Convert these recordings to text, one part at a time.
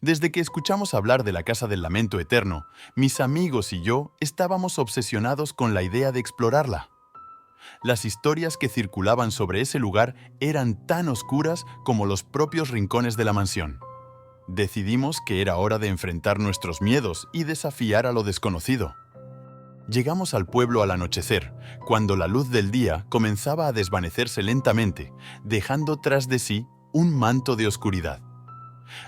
Desde que escuchamos hablar de la Casa del Lamento Eterno, mis amigos y yo estábamos obsesionados con la idea de explorarla. Las historias que circulaban sobre ese lugar eran tan oscuras como los propios rincones de la mansión. Decidimos que era hora de enfrentar nuestros miedos y desafiar a lo desconocido. Llegamos al pueblo al anochecer, cuando la luz del día comenzaba a desvanecerse lentamente, dejando tras de sí un manto de oscuridad.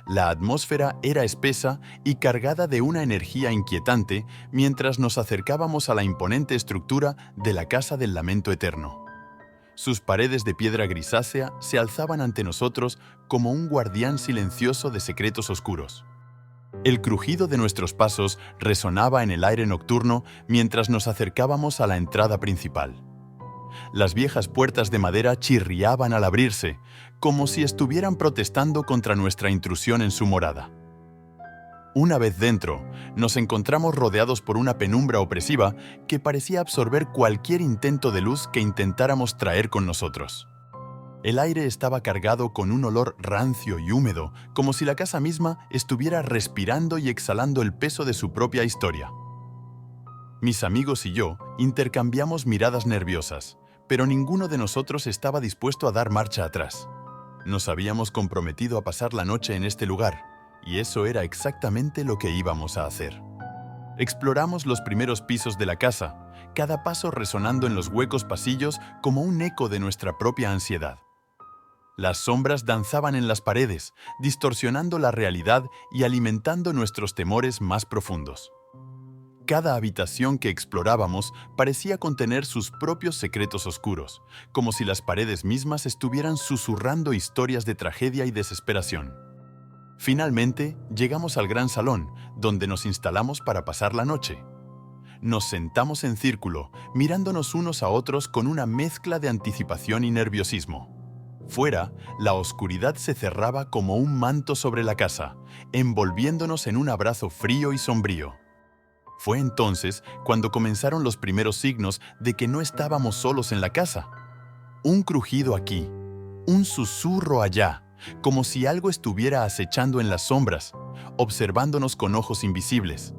La atmósfera era espesa y cargada de una energía inquietante mientras nos acercábamos a la imponente estructura de la Casa del Lamento Eterno. Sus paredes de piedra grisácea se alzaban ante nosotros como un guardián silencioso de secretos oscuros. El crujido de nuestros pasos resonaba en el aire nocturno mientras nos acercábamos a la entrada principal. Las viejas puertas de madera chirriaban al abrirse, como si estuvieran protestando contra nuestra intrusión en su morada. Una vez dentro, nos encontramos rodeados por una penumbra opresiva que parecía absorber cualquier intento de luz que intentáramos traer con nosotros. El aire estaba cargado con un olor rancio y húmedo, como si la casa misma estuviera respirando y exhalando el peso de su propia historia. Mis amigos y yo intercambiamos miradas nerviosas, pero ninguno de nosotros estaba dispuesto a dar marcha atrás. Nos habíamos comprometido a pasar la noche en este lugar, y eso era exactamente lo que íbamos a hacer. Exploramos los primeros pisos de la casa, cada paso resonando en los huecos pasillos como un eco de nuestra propia ansiedad. Las sombras danzaban en las paredes, distorsionando la realidad y alimentando nuestros temores más profundos. Cada habitación que explorábamos parecía contener sus propios secretos oscuros, como si las paredes mismas estuvieran susurrando historias de tragedia y desesperación. Finalmente, llegamos al gran salón, donde nos instalamos para pasar la noche. Nos sentamos en círculo, mirándonos unos a otros con una mezcla de anticipación y nerviosismo. Fuera, la oscuridad se cerraba como un manto sobre la casa, envolviéndonos en un abrazo frío y sombrío. Fue entonces cuando comenzaron los primeros signos de que no estábamos solos en la casa. Un crujido aquí, un susurro allá, como si algo estuviera acechando en las sombras, observándonos con ojos invisibles.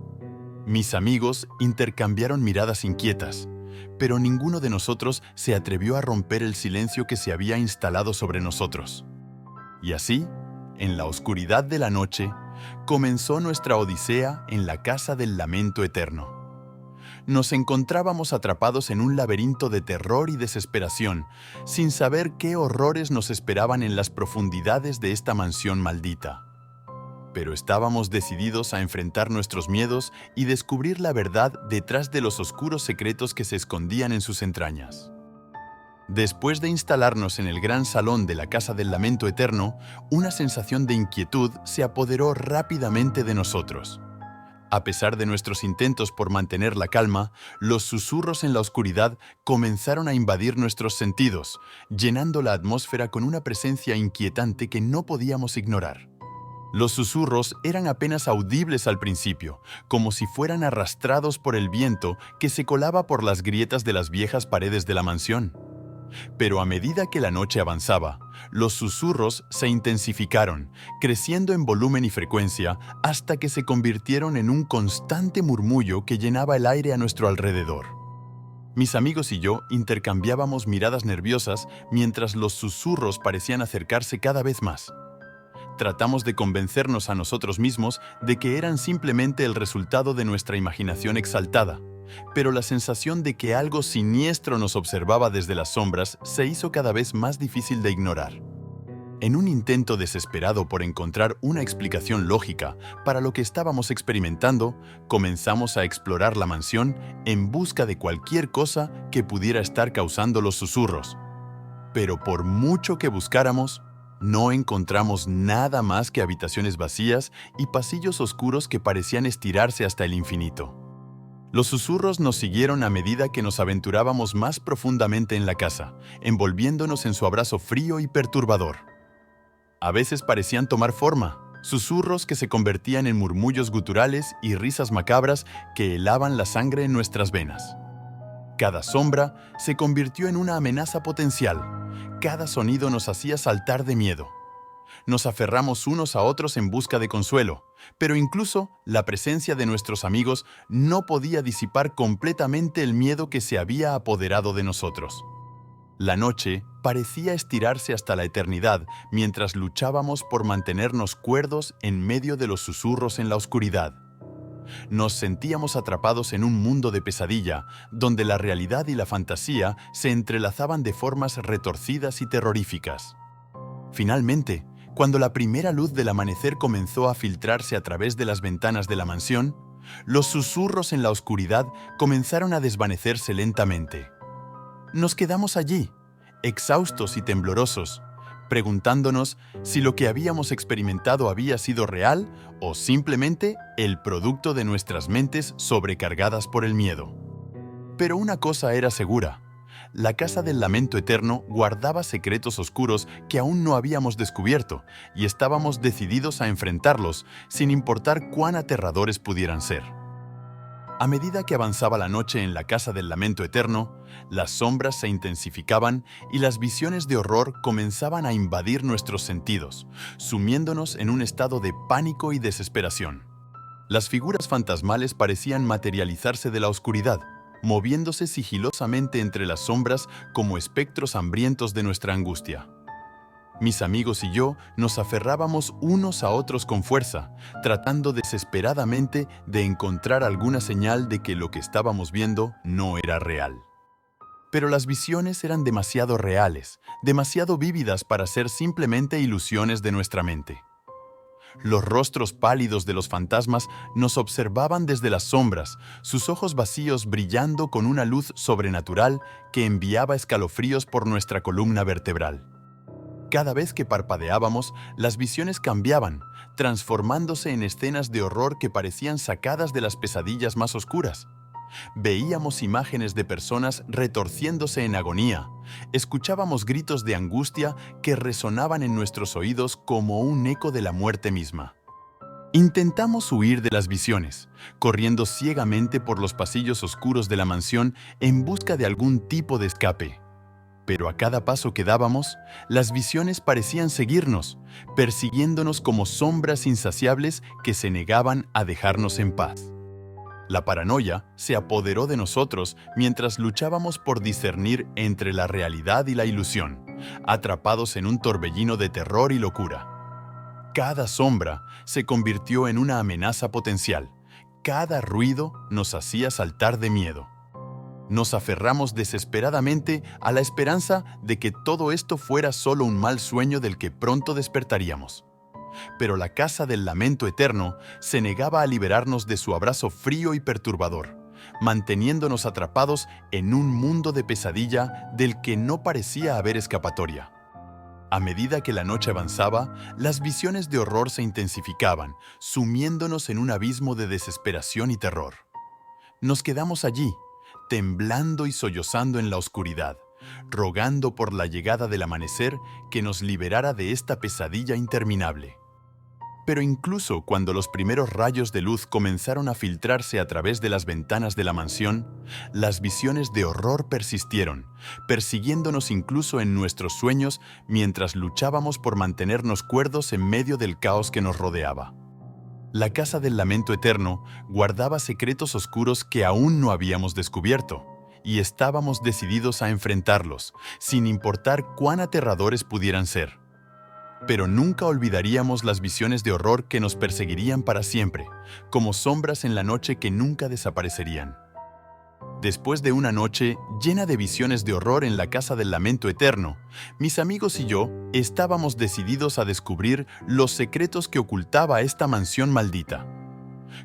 Mis amigos intercambiaron miradas inquietas, pero ninguno de nosotros se atrevió a romper el silencio que se había instalado sobre nosotros. Y así, en la oscuridad de la noche, comenzó nuestra odisea en la Casa del Lamento Eterno. Nos encontrábamos atrapados en un laberinto de terror y desesperación, sin saber qué horrores nos esperaban en las profundidades de esta mansión maldita. Pero estábamos decididos a enfrentar nuestros miedos y descubrir la verdad detrás de los oscuros secretos que se escondían en sus entrañas. Después de instalarnos en el gran salón de la Casa del Lamento Eterno, una sensación de inquietud se apoderó rápidamente de nosotros. A pesar de nuestros intentos por mantener la calma, los susurros en la oscuridad comenzaron a invadir nuestros sentidos, llenando la atmósfera con una presencia inquietante que no podíamos ignorar. Los susurros eran apenas audibles al principio, como si fueran arrastrados por el viento que se colaba por las grietas de las viejas paredes de la mansión. Pero a medida que la noche avanzaba, los susurros se intensificaron, creciendo en volumen y frecuencia hasta que se convirtieron en un constante murmullo que llenaba el aire a nuestro alrededor. Mis amigos y yo intercambiábamos miradas nerviosas mientras los susurros parecían acercarse cada vez más. Tratamos de convencernos a nosotros mismos de que eran simplemente el resultado de nuestra imaginación exaltada, pero la sensación de que algo siniestro nos observaba desde las sombras se hizo cada vez más difícil de ignorar. En un intento desesperado por encontrar una explicación lógica para lo que estábamos experimentando, comenzamos a explorar la mansión en busca de cualquier cosa que pudiera estar causando los susurros. Pero por mucho que buscáramos, no encontramos nada más que habitaciones vacías y pasillos oscuros que parecían estirarse hasta el infinito. Los susurros nos siguieron a medida que nos aventurábamos más profundamente en la casa, envolviéndonos en su abrazo frío y perturbador. A veces parecían tomar forma, susurros que se convertían en murmullos guturales y risas macabras que helaban la sangre en nuestras venas. Cada sombra se convirtió en una amenaza potencial, cada sonido nos hacía saltar de miedo. Nos aferramos unos a otros en busca de consuelo, pero incluso la presencia de nuestros amigos no podía disipar completamente el miedo que se había apoderado de nosotros. La noche parecía estirarse hasta la eternidad mientras luchábamos por mantenernos cuerdos en medio de los susurros en la oscuridad. Nos sentíamos atrapados en un mundo de pesadilla, donde la realidad y la fantasía se entrelazaban de formas retorcidas y terroríficas. Finalmente, cuando la primera luz del amanecer comenzó a filtrarse a través de las ventanas de la mansión, los susurros en la oscuridad comenzaron a desvanecerse lentamente. Nos quedamos allí, exhaustos y temblorosos, preguntándonos si lo que habíamos experimentado había sido real o simplemente el producto de nuestras mentes sobrecargadas por el miedo. Pero una cosa era segura: la Casa del Lamento Eterno guardaba secretos oscuros que aún no habíamos descubierto y estábamos decididos a enfrentarlos, sin importar cuán aterradores pudieran ser. A medida que avanzaba la noche en la Casa del Lamento Eterno, las sombras se intensificaban y las visiones de horror comenzaban a invadir nuestros sentidos, sumiéndonos en un estado de pánico y desesperación. Las figuras fantasmales parecían materializarse de la oscuridad, moviéndose sigilosamente entre las sombras como espectros hambrientos de nuestra angustia. Mis amigos y yo nos aferrábamos unos a otros con fuerza, tratando desesperadamente de encontrar alguna señal de que lo que estábamos viendo no era real. Pero las visiones eran demasiado reales, demasiado vívidas para ser simplemente ilusiones de nuestra mente. Los rostros pálidos de los fantasmas nos observaban desde las sombras, sus ojos vacíos brillando con una luz sobrenatural que enviaba escalofríos por nuestra columna vertebral. Cada vez que parpadeábamos, las visiones cambiaban, transformándose en escenas de horror que parecían sacadas de las pesadillas más oscuras. Veíamos imágenes de personas retorciéndose en agonía, escuchábamos gritos de angustia que resonaban en nuestros oídos como un eco de la muerte misma. Intentamos huir de las visiones, corriendo ciegamente por los pasillos oscuros de la mansión en busca de algún tipo de escape. Pero a cada paso que dábamos, las visiones parecían seguirnos, persiguiéndonos como sombras insaciables que se negaban a dejarnos en paz. La paranoia se apoderó de nosotros mientras luchábamos por discernir entre la realidad y la ilusión, atrapados en un torbellino de terror y locura. Cada sombra se convirtió en una amenaza potencial. Cada ruido nos hacía saltar de miedo. Nos aferramos desesperadamente a la esperanza de que todo esto fuera solo un mal sueño del que pronto despertaríamos. Pero la Casa del Lamento Eterno se negaba a liberarnos de su abrazo frío y perturbador, manteniéndonos atrapados en un mundo de pesadilla del que no parecía haber escapatoria. A medida que la noche avanzaba, las visiones de horror se intensificaban, sumiéndonos en un abismo de desesperación y terror. Nos quedamos allí, temblando y sollozando en la oscuridad, rogando por la llegada del amanecer que nos liberara de esta pesadilla interminable. Pero incluso cuando los primeros rayos de luz comenzaron a filtrarse a través de las ventanas de la mansión, las visiones de horror persistieron, persiguiéndonos incluso en nuestros sueños mientras luchábamos por mantenernos cuerdos en medio del caos que nos rodeaba. La Casa del Lamento Eterno guardaba secretos oscuros que aún no habíamos descubierto, y estábamos decididos a enfrentarlos, sin importar cuán aterradores pudieran ser. Pero nunca olvidaríamos las visiones de horror que nos perseguirían para siempre, como sombras en la noche que nunca desaparecerían. Después de una noche llena de visiones de horror en la Casa del Lamento Eterno, mis amigos y yo estábamos decididos a descubrir los secretos que ocultaba esta mansión maldita.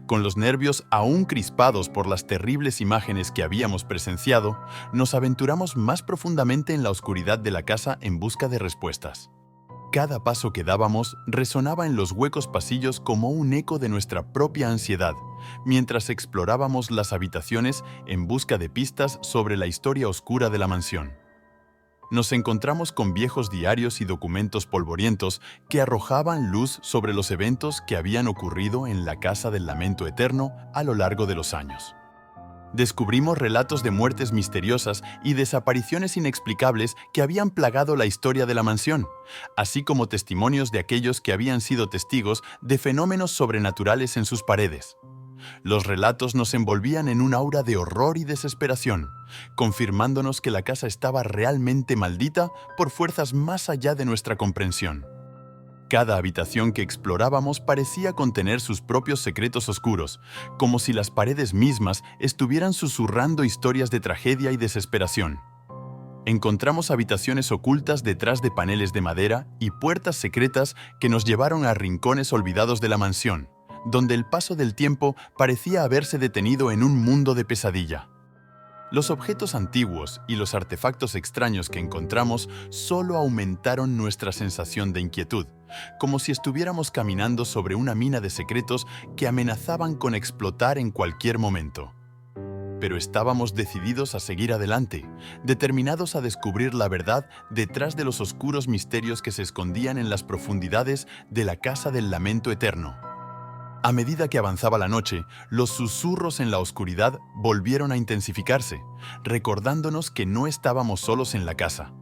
Con los nervios aún crispados por las terribles imágenes que habíamos presenciado, nos aventuramos más profundamente en la oscuridad de la casa en busca de respuestas. Cada paso que dábamos resonaba en los huecos pasillos como un eco de nuestra propia ansiedad, mientras explorábamos las habitaciones en busca de pistas sobre la historia oscura de la mansión. Nos encontramos con viejos diarios y documentos polvorientos que arrojaban luz sobre los eventos que habían ocurrido en la Casa del Lamento Eterno a lo largo de los años. Descubrimos relatos de muertes misteriosas y desapariciones inexplicables que habían plagado la historia de la mansión, así como testimonios de aquellos que habían sido testigos de fenómenos sobrenaturales en sus paredes. Los relatos nos envolvían en un aura de horror y desesperación, confirmándonos que la casa estaba realmente maldita por fuerzas más allá de nuestra comprensión. Cada habitación que explorábamos parecía contener sus propios secretos oscuros, como si las paredes mismas estuvieran susurrando historias de tragedia y desesperación. Encontramos habitaciones ocultas detrás de paneles de madera y puertas secretas que nos llevaron a rincones olvidados de la mansión, donde el paso del tiempo parecía haberse detenido en un mundo de pesadilla. Los objetos antiguos y los artefactos extraños que encontramos solo aumentaron nuestra sensación de inquietud, como si estuviéramos caminando sobre una mina de secretos que amenazaban con explotar en cualquier momento. Pero estábamos decididos a seguir adelante, determinados a descubrir la verdad detrás de los oscuros misterios que se escondían en las profundidades de la Casa del Lamento Eterno. A medida que avanzaba la noche, los susurros en la oscuridad volvieron a intensificarse, recordándonos que no estábamos solos en la casa.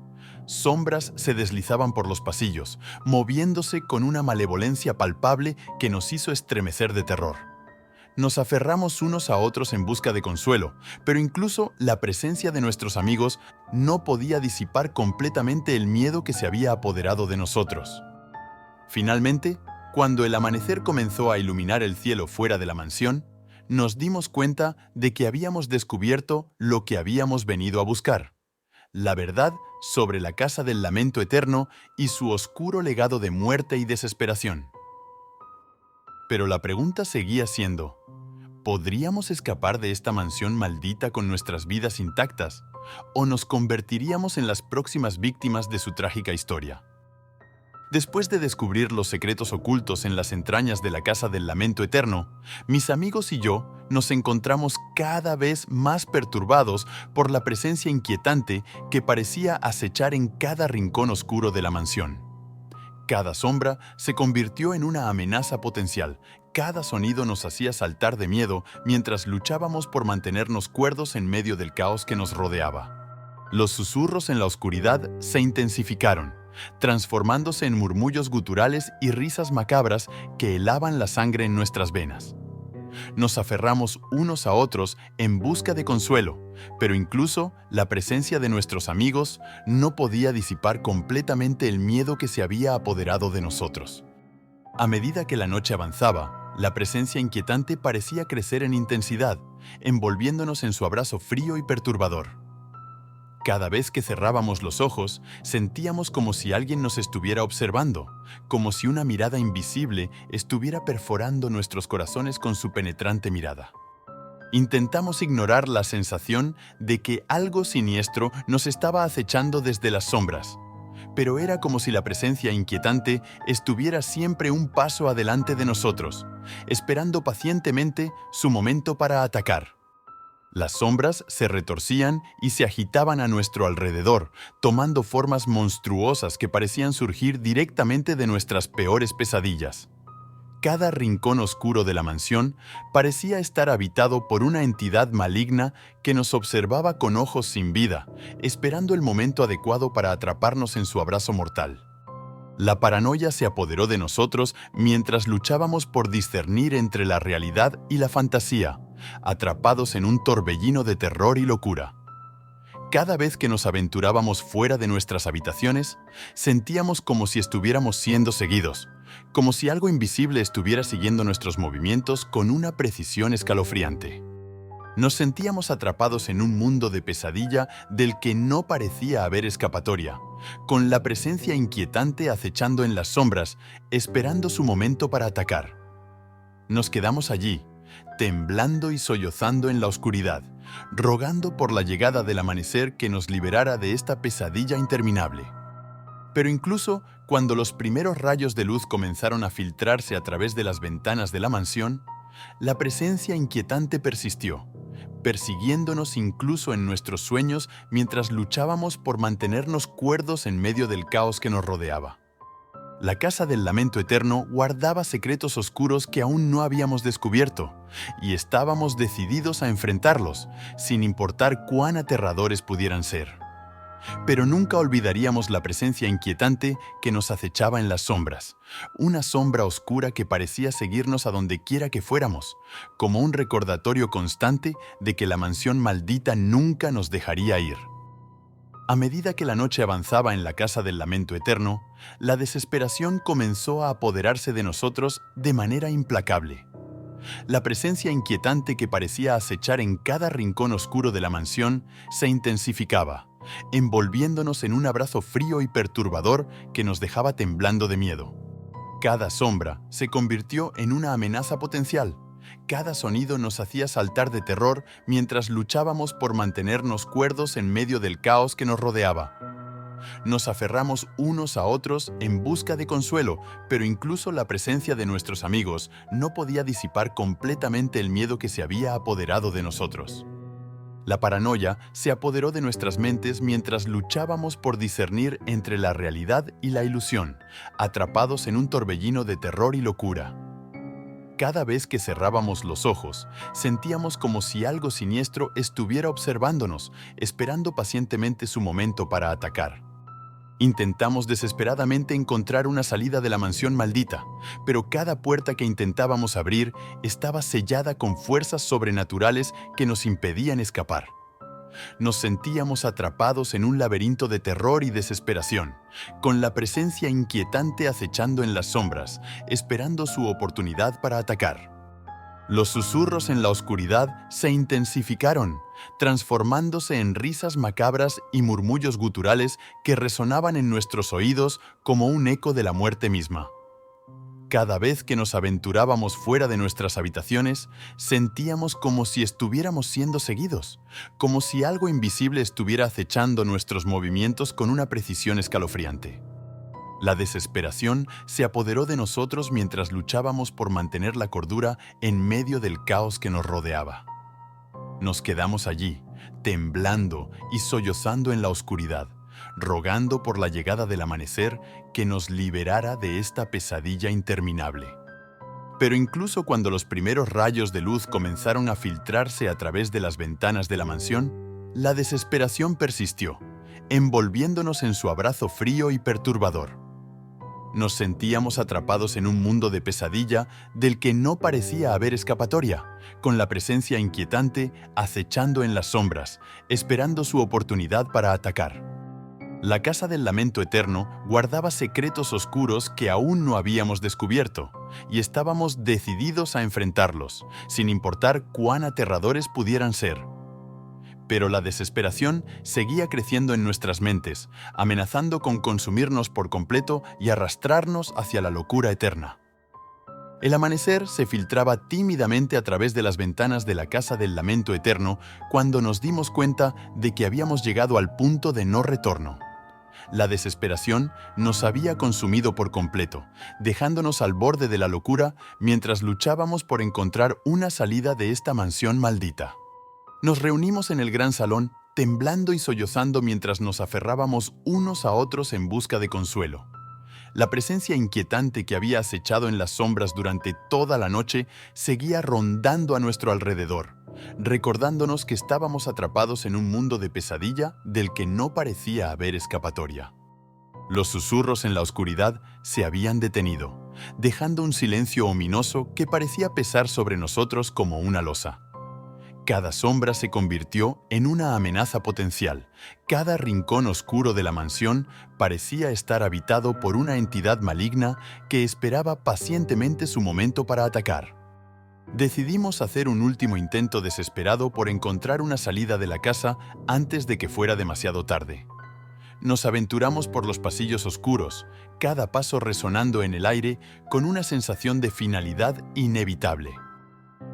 Sombras se deslizaban por los pasillos, moviéndose con una malevolencia palpable que nos hizo estremecer de terror. Nos aferramos unos a otros en busca de consuelo, pero incluso la presencia de nuestros amigos no podía disipar completamente el miedo que se había apoderado de nosotros. Finalmente, cuando el amanecer comenzó a iluminar el cielo fuera de la mansión, nos dimos cuenta de que habíamos descubierto lo que habíamos venido a buscar: la verdad sobre la Casa del Lamento Eterno y su oscuro legado de muerte y desesperación. Pero la pregunta seguía siendo: ¿podríamos escapar de esta mansión maldita con nuestras vidas intactas, o nos convertiríamos en las próximas víctimas de su trágica historia? Después de descubrir los secretos ocultos en las entrañas de la Casa del Lamento Eterno, mis amigos y yo nos encontramos cada vez más perturbados por la presencia inquietante que parecía acechar en cada rincón oscuro de la mansión. Cada sombra se convirtió en una amenaza potencial, cada sonido nos hacía saltar de miedo mientras luchábamos por mantenernos cuerdos en medio del caos que nos rodeaba. Los susurros en la oscuridad se intensificaron, transformándose en murmullos guturales y risas macabras que helaban la sangre en nuestras venas. Nos aferramos unos a otros en busca de consuelo, pero incluso la presencia de nuestros amigos no podía disipar completamente el miedo que se había apoderado de nosotros. A medida que la noche avanzaba, la presencia inquietante parecía crecer en intensidad, envolviéndonos en su abrazo frío y perturbador. Cada vez que cerrábamos los ojos, sentíamos como si alguien nos estuviera observando, como si una mirada invisible estuviera perforando nuestros corazones con su penetrante mirada. Intentamos ignorar la sensación de que algo siniestro nos estaba acechando desde las sombras, pero era como si la presencia inquietante estuviera siempre un paso adelante de nosotros, esperando pacientemente su momento para atacar. Las sombras se retorcían y se agitaban a nuestro alrededor, tomando formas monstruosas que parecían surgir directamente de nuestras peores pesadillas. Cada rincón oscuro de la mansión parecía estar habitado por una entidad maligna que nos observaba con ojos sin vida, esperando el momento adecuado para atraparnos en su abrazo mortal. La paranoia se apoderó de nosotros mientras luchábamos por discernir entre la realidad y la fantasía, atrapados en un torbellino de terror y locura. Cada vez que nos aventurábamos fuera de nuestras habitaciones, sentíamos como si estuviéramos siendo seguidos, como si algo invisible estuviera siguiendo nuestros movimientos con una precisión escalofriante. Nos sentíamos atrapados en un mundo de pesadilla del que no parecía haber escapatoria, con la presencia inquietante acechando en las sombras, esperando su momento para atacar. Nos quedamos allí, temblando y sollozando en la oscuridad, rogando por la llegada del amanecer que nos liberara de esta pesadilla interminable. Pero incluso cuando los primeros rayos de luz comenzaron a filtrarse a través de las ventanas de la mansión, la presencia inquietante persistió, persiguiéndonos incluso en nuestros sueños mientras luchábamos por mantenernos cuerdos en medio del caos que nos rodeaba. La casa del lamento eterno guardaba secretos oscuros que aún no habíamos descubierto, y estábamos decididos a enfrentarlos, sin importar cuán aterradores pudieran ser. Pero nunca olvidaríamos la presencia inquietante que nos acechaba en las sombras, una sombra oscura que parecía seguirnos a donde quiera que fuéramos, como un recordatorio constante de que la mansión maldita nunca nos dejaría ir. A medida que la noche avanzaba en la casa del lamento eterno, la desesperación comenzó a apoderarse de nosotros de manera implacable. La presencia inquietante que parecía acechar en cada rincón oscuro de la mansión se intensificaba, envolviéndonos en un abrazo frío y perturbador que nos dejaba temblando de miedo. Cada sombra se convirtió en una amenaza potencial. Cada sonido nos hacía saltar de terror mientras luchábamos por mantenernos cuerdos en medio del caos que nos rodeaba. Nos aferramos unos a otros en busca de consuelo, pero incluso la presencia de nuestros amigos no podía disipar completamente el miedo que se había apoderado de nosotros. La paranoia se apoderó de nuestras mentes mientras luchábamos por discernir entre la realidad y la ilusión, atrapados en un torbellino de terror y locura. Cada vez que cerrábamos los ojos, sentíamos como si algo siniestro estuviera observándonos, esperando pacientemente su momento para atacar. Intentamos desesperadamente encontrar una salida de la mansión maldita, pero cada puerta que intentábamos abrir estaba sellada con fuerzas sobrenaturales que nos impedían escapar. Nos sentíamos atrapados en un laberinto de terror y desesperación, con la presencia inquietante acechando en las sombras, esperando su oportunidad para atacar. Los susurros en la oscuridad se intensificaron, transformándose en risas macabras y murmullos guturales que resonaban en nuestros oídos como un eco de la muerte misma. Cada vez que nos aventurábamos fuera de nuestras habitaciones, sentíamos como si estuviéramos siendo seguidos, como si algo invisible estuviera acechando nuestros movimientos con una precisión escalofriante. La desesperación se apoderó de nosotros mientras luchábamos por mantener la cordura en medio del caos que nos rodeaba. Nos quedamos allí, temblando y sollozando en la oscuridad, rogando por la llegada del amanecer que nos liberara de esta pesadilla interminable. Pero incluso cuando los primeros rayos de luz comenzaron a filtrarse a través de las ventanas de la mansión, la desesperación persistió, envolviéndonos en su abrazo frío y perturbador. Nos sentíamos atrapados en un mundo de pesadilla del que no parecía haber escapatoria, con la presencia inquietante acechando en las sombras, esperando su oportunidad para atacar. La casa del lamento eterno guardaba secretos oscuros que aún no habíamos descubierto, y estábamos decididos a enfrentarlos, sin importar cuán aterradores pudieran ser. Pero la desesperación seguía creciendo en nuestras mentes, amenazando con consumirnos por completo y arrastrarnos hacia la locura eterna. El amanecer se filtraba tímidamente a través de las ventanas de la casa del lamento eterno cuando nos dimos cuenta de que habíamos llegado al punto de no retorno. La desesperación nos había consumido por completo, dejándonos al borde de la locura mientras luchábamos por encontrar una salida de esta mansión maldita. Nos reunimos en el gran salón, temblando y sollozando mientras nos aferrábamos unos a otros en busca de consuelo. La presencia inquietante que había acechado en las sombras durante toda la noche seguía rondando a nuestro alrededor, recordándonos que estábamos atrapados en un mundo de pesadilla del que no parecía haber escapatoria. Los susurros en la oscuridad se habían detenido, dejando un silencio ominoso que parecía pesar sobre nosotros como una losa. Cada sombra se convirtió en una amenaza potencial. Cada rincón oscuro de la mansión parecía estar habitado por una entidad maligna que esperaba pacientemente su momento para atacar. Decidimos hacer un último intento desesperado por encontrar una salida de la casa antes de que fuera demasiado tarde. Nos aventuramos por los pasillos oscuros, cada paso resonando en el aire con una sensación de finalidad inevitable.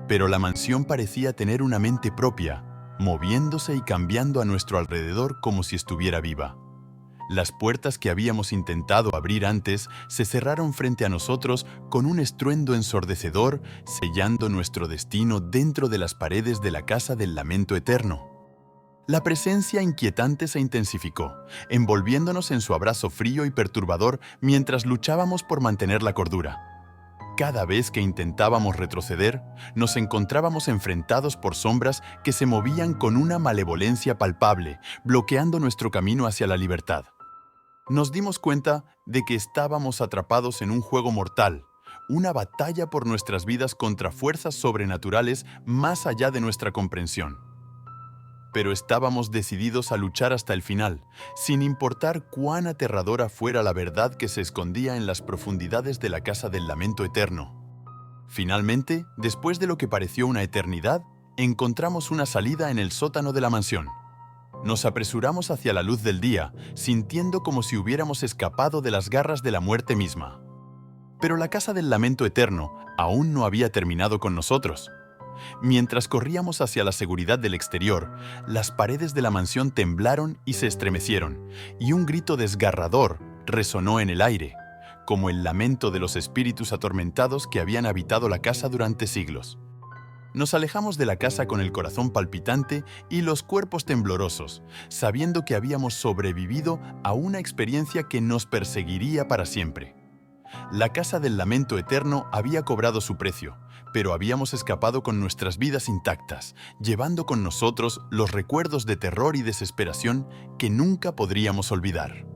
Pero la mansión parecía tener una mente propia, moviéndose y cambiando a nuestro alrededor como si estuviera viva. Las puertas que habíamos intentado abrir antes se cerraron frente a nosotros con un estruendo ensordecedor, sellando nuestro destino dentro de las paredes de la casa del lamento eterno. La presencia inquietante se intensificó, envolviéndonos en su abrazo frío y perturbador mientras luchábamos por mantener la cordura. Cada vez que intentábamos retroceder, nos encontrábamos enfrentados por sombras que se movían con una malevolencia palpable, bloqueando nuestro camino hacia la libertad. Nos dimos cuenta de que estábamos atrapados en un juego mortal, una batalla por nuestras vidas contra fuerzas sobrenaturales más allá de nuestra comprensión. Pero estábamos decididos a luchar hasta el final, sin importar cuán aterradora fuera la verdad que se escondía en las profundidades de la Casa del Lamento Eterno. Finalmente, después de lo que pareció una eternidad, encontramos una salida en el sótano de la mansión. Nos apresuramos hacia la luz del día, sintiendo como si hubiéramos escapado de las garras de la muerte misma. Pero la Casa del Lamento Eterno aún no había terminado con nosotros. Mientras corríamos hacia la seguridad del exterior, las paredes de la mansión temblaron y se estremecieron, y un grito desgarrador resonó en el aire, como el lamento de los espíritus atormentados que habían habitado la casa durante siglos. Nos alejamos de la casa con el corazón palpitante y los cuerpos temblorosos, sabiendo que habíamos sobrevivido a una experiencia que nos perseguiría para siempre. La Casa del Lamento Eterno había cobrado su precio, pero habíamos escapado con nuestras vidas intactas, llevando con nosotros los recuerdos de terror y desesperación que nunca podríamos olvidar.